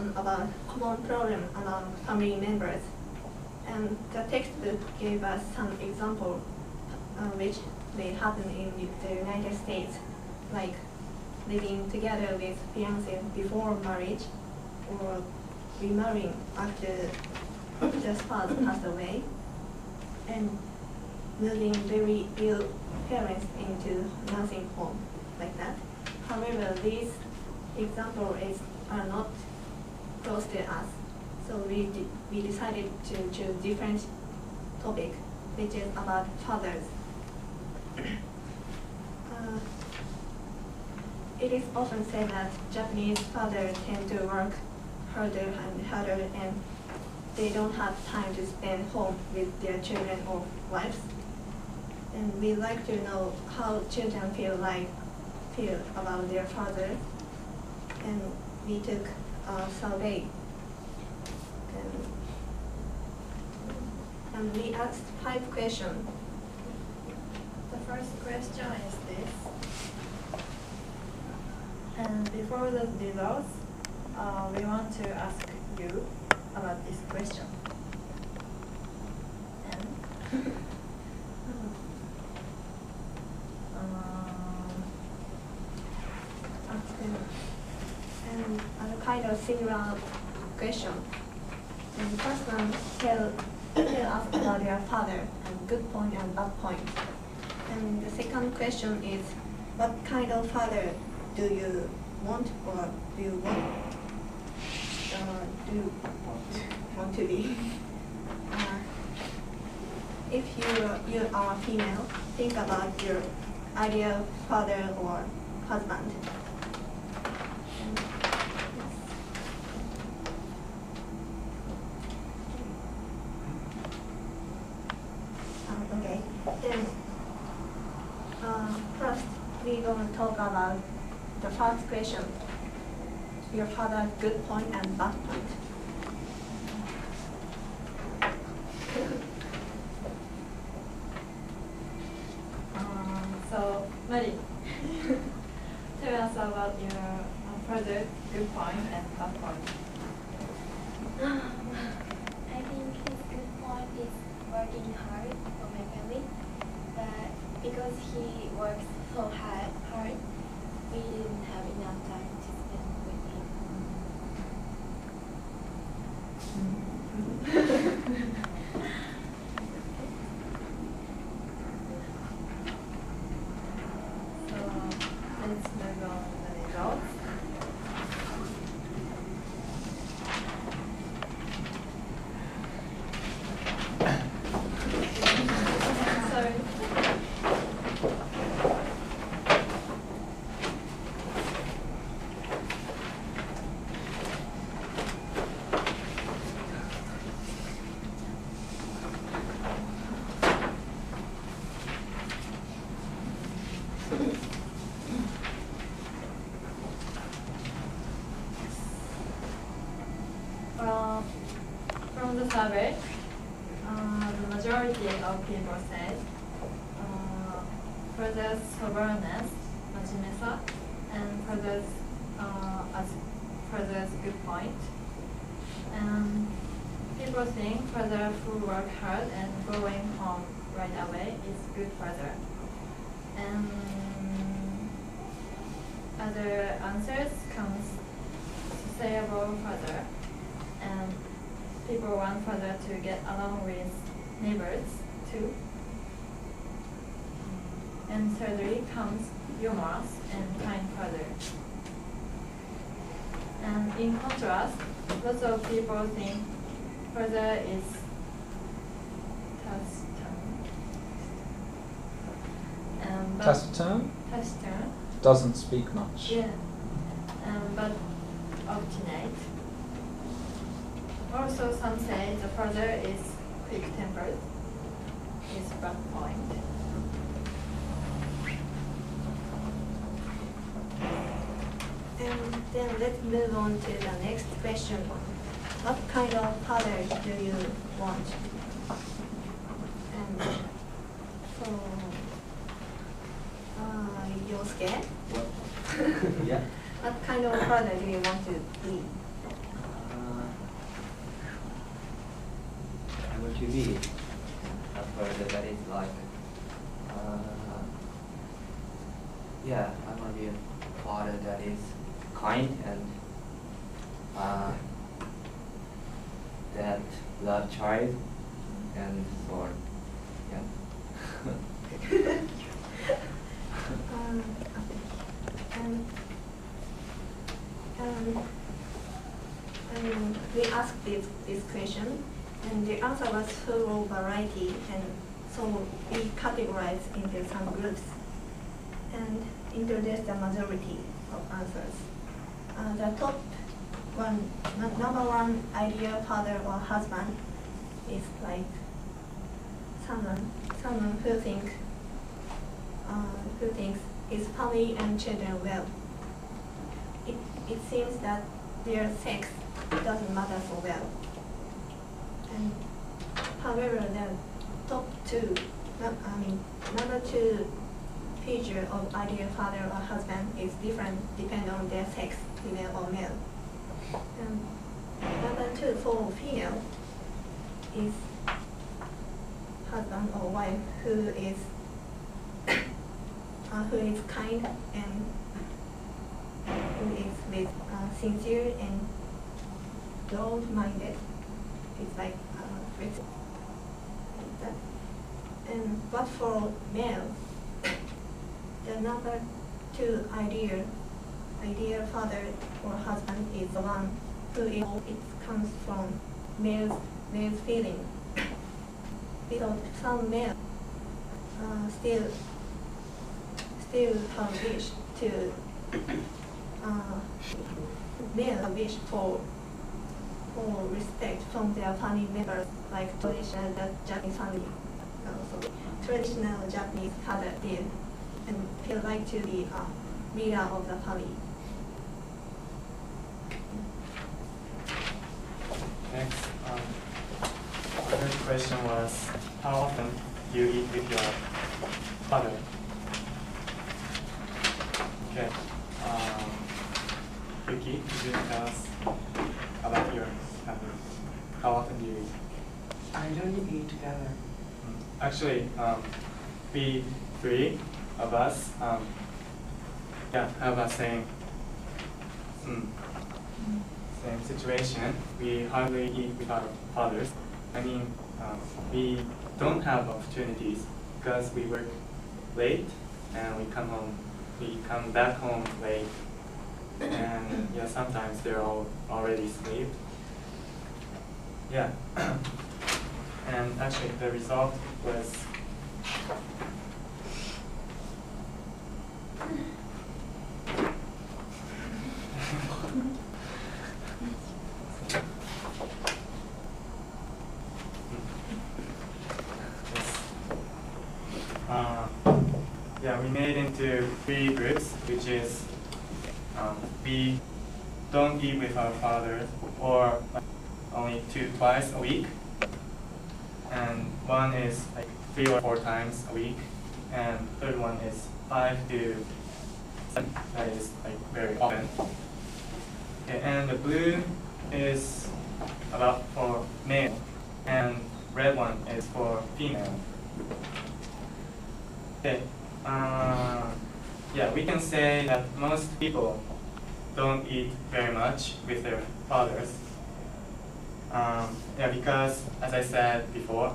discussion about common problem among family members. And the textbook gave us some example which may happen in the United States, like living together with fiancé before marriage, or remarrying after the spouse passed away, and moving very ill parents into nursing home, like that. However, these examples are not close to us, so we decided to choose different topic, which is about fathers. It is often said that Japanese fathers tend to work harder and harder, and they don't have time to spend home with their children or wives. And we like to know how children feel about their father. And we took a survey. And we asked 5 questions. The first question is this. And before the results, we want to ask you about this question. And and a kind of similar question. And the first one tell us about your father and good point and bad point. And the second question is, what kind of father do you want, or do you want to be? If you are female, think about your ideal father or husband. Okay. Then first we're going to talk about the first question. Your father's good point and bad point. So, Mari, tell us about your father's good point and bad point. I think his good point is working hard for my family, but because he works so hard, we didn't have enough time to spend with him. So, let's move on to the results. Sorry. From the survey, the majority of people said father's stubbornness, 真面目さ, and father's good point. And people think father who work hard and going home right away is good father. And other answers comes sociable father, and people want father to get along with neighbors too. And thirdly comes humorous and kind father. And in contrast, lots of people think father is taciturn? Taciturn. Doesn't speak much. Yeah. But obstinate. Also, some say the father is quick-tempered. Is bad point. And then let's move on to the next question. What kind of father do you want? And so, Yosuke? Yeah. What kind of father do you want to be? to be. I've heard that is like, yeah, I want to be a father that is kind and that love child and so on. Yeah. Um, and, we asked this question, and the answer was full of variety, and so we categorized into some groups and introduced the majority of answers. The top one, number one ideal father or husband is like someone who thinks his family and children well. It seems that their sex doesn't matter so well. And however, the top two, number two feature of ideal father or husband is different depending on their sex, female or male. And number two for female is husband or wife who is kind and who is sincere and broad-minded. It's like that. And but for male, the number two ideal father or husband is the one who is, it comes from male's feeling. Because some male still have wish to male wish for respect from their family members, like traditional Japanese family. So traditional Japanese father did, and feel like to be leader of the family. Next, the third question was, how often do you eat with your father? Okay. Yuki, could you tell us about your family? How often do you eat? I don't eat together. Actually, we three of us, have a same situation. We hardly eat with our fathers. I mean, we don't have opportunities because we work late and we come back home late, and yeah, sometimes they're all already asleep. Yeah. And actually the result was we made into 3 groups, which is we don't eat with our fathers, or only twice a week, and one is like 3 or 4 times a week, and third one is 5 to 7. That is like very often. Okay, and the blue is about for male, and red one is for female. Okay. Yeah, we can say that most people don't eat very much with their fathers. Yeah, because as I said before,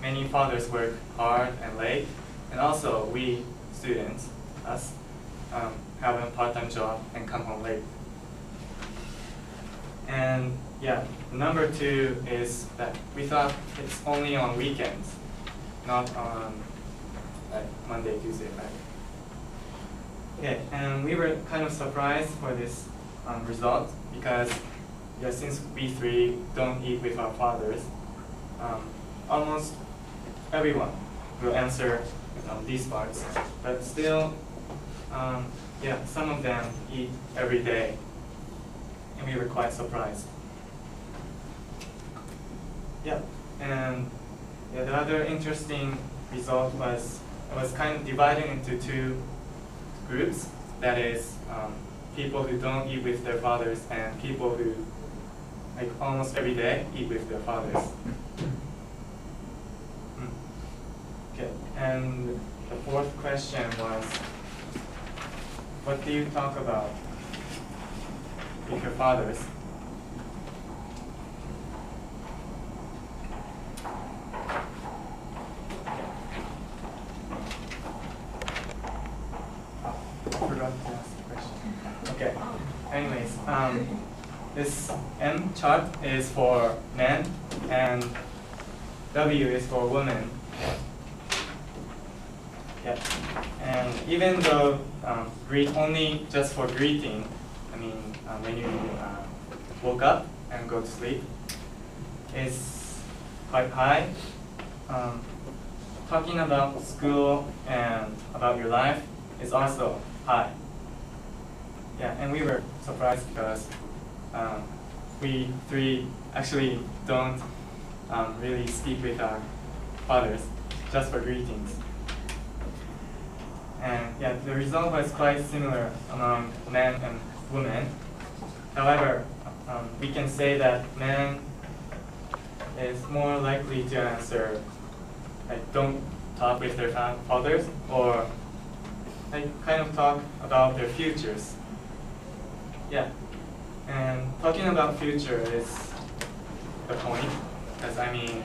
many fathers work hard and late, and also we students, us, have a part-time job and come home late. And yeah, number 2 is that we thought it's only on weekends, not on like Monday, Tuesday, Friday. Okay, and we were kind of surprised for this result because yeah, since we 3 don't eat with our fathers, almost everyone will answer these parts, but still, yeah, some of them eat every day, and we were quite surprised. Yeah, and yeah, the other interesting result was it was kind of divided into 2 groups. That is, people who don't eat with their fathers and people who like almost every day, eat with their fathers. Okay, and the fourth question was, what do you talk about with your fathers? I forgot to ask the question. Okay. Anyways, this M chart is for men and W is for women. Yeah. And even though greet only just for greeting, I mean when you woke up and go to sleep, is quite high. Talking about school and about your life is also high. Yeah, and we were surprised because we three actually don't really speak with our fathers, just for greetings. And yeah, the result was quite similar among men and women. However, we can say that men is more likely to answer like don't talk with their fathers, or like kind of talk about their futures. Yeah, and talking about future is the point, because I mean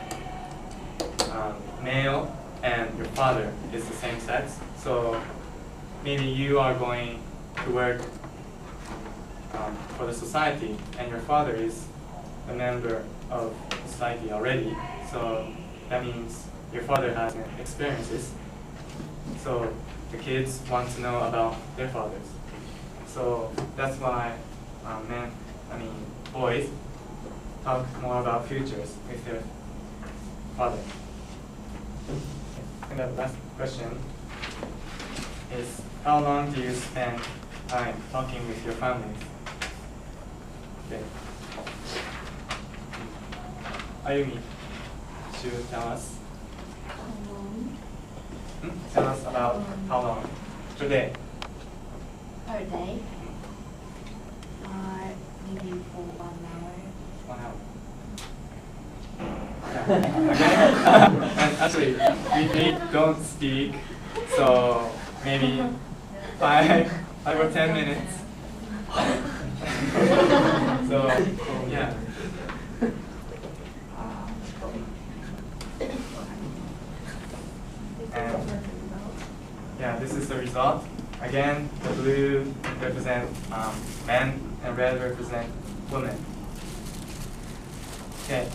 male and your father is the same sex, so maybe you are going to work for the society and your father is a member of society already, so that means your father has experiences, so the kids want to know about their fathers. So that's why boys talk more about futures with their father. And the last question is, how long do you spend time talking with your families? Okay. Ayumi, should you tell us? Tell us about how long per day. Per day? Maybe for 1 hour. 1 hour. Okay. And actually, we don't speak, so maybe 5 or 10 minutes. So yeah. And yeah, this is the result. Again, the blue represent men and red represent women. Okay.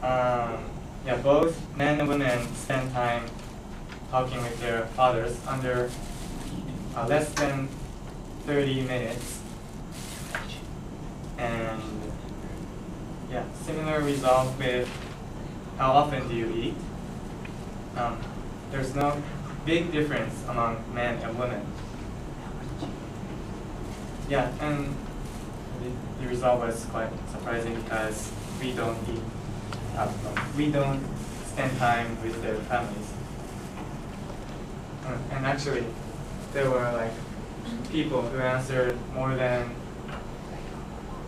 Yeah, both men and women spend time talking with their fathers under less than 30 minutes. And yeah, similar result with how often do you eat. There's no big difference among men and women. Yeah, and the result was quite surprising because we don't eat, we don't spend time with their families. And actually, there were like people who answered more than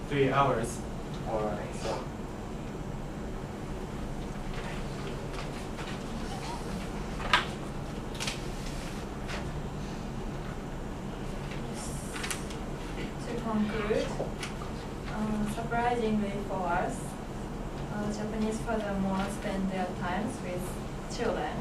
3 hours or so. To conclude, surprisingly for us, Japanese fathers more spend their times with children.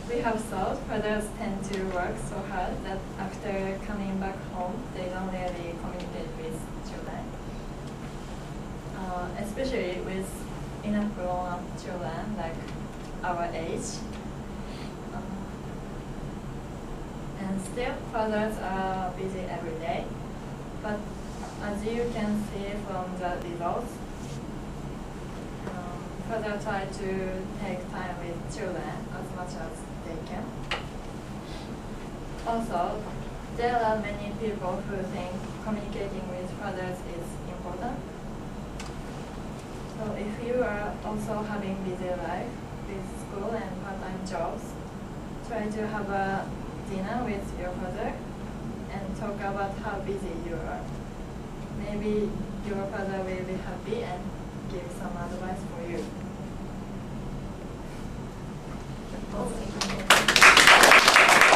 We have thought fathers tend to work so hard that after coming back home, they don't really communicate with children. Especially with enough grown-up children like our age. And still, fathers are busy every day. But as you can see from the results, fathers try to take time with children as much as they can. Also, there are many people who think communicating with fathers is important. So if you are also having busy life with school and part-time jobs, try to have a dinner with your father and talk about how busy you are. maybe your father will be happy and give some advice for you.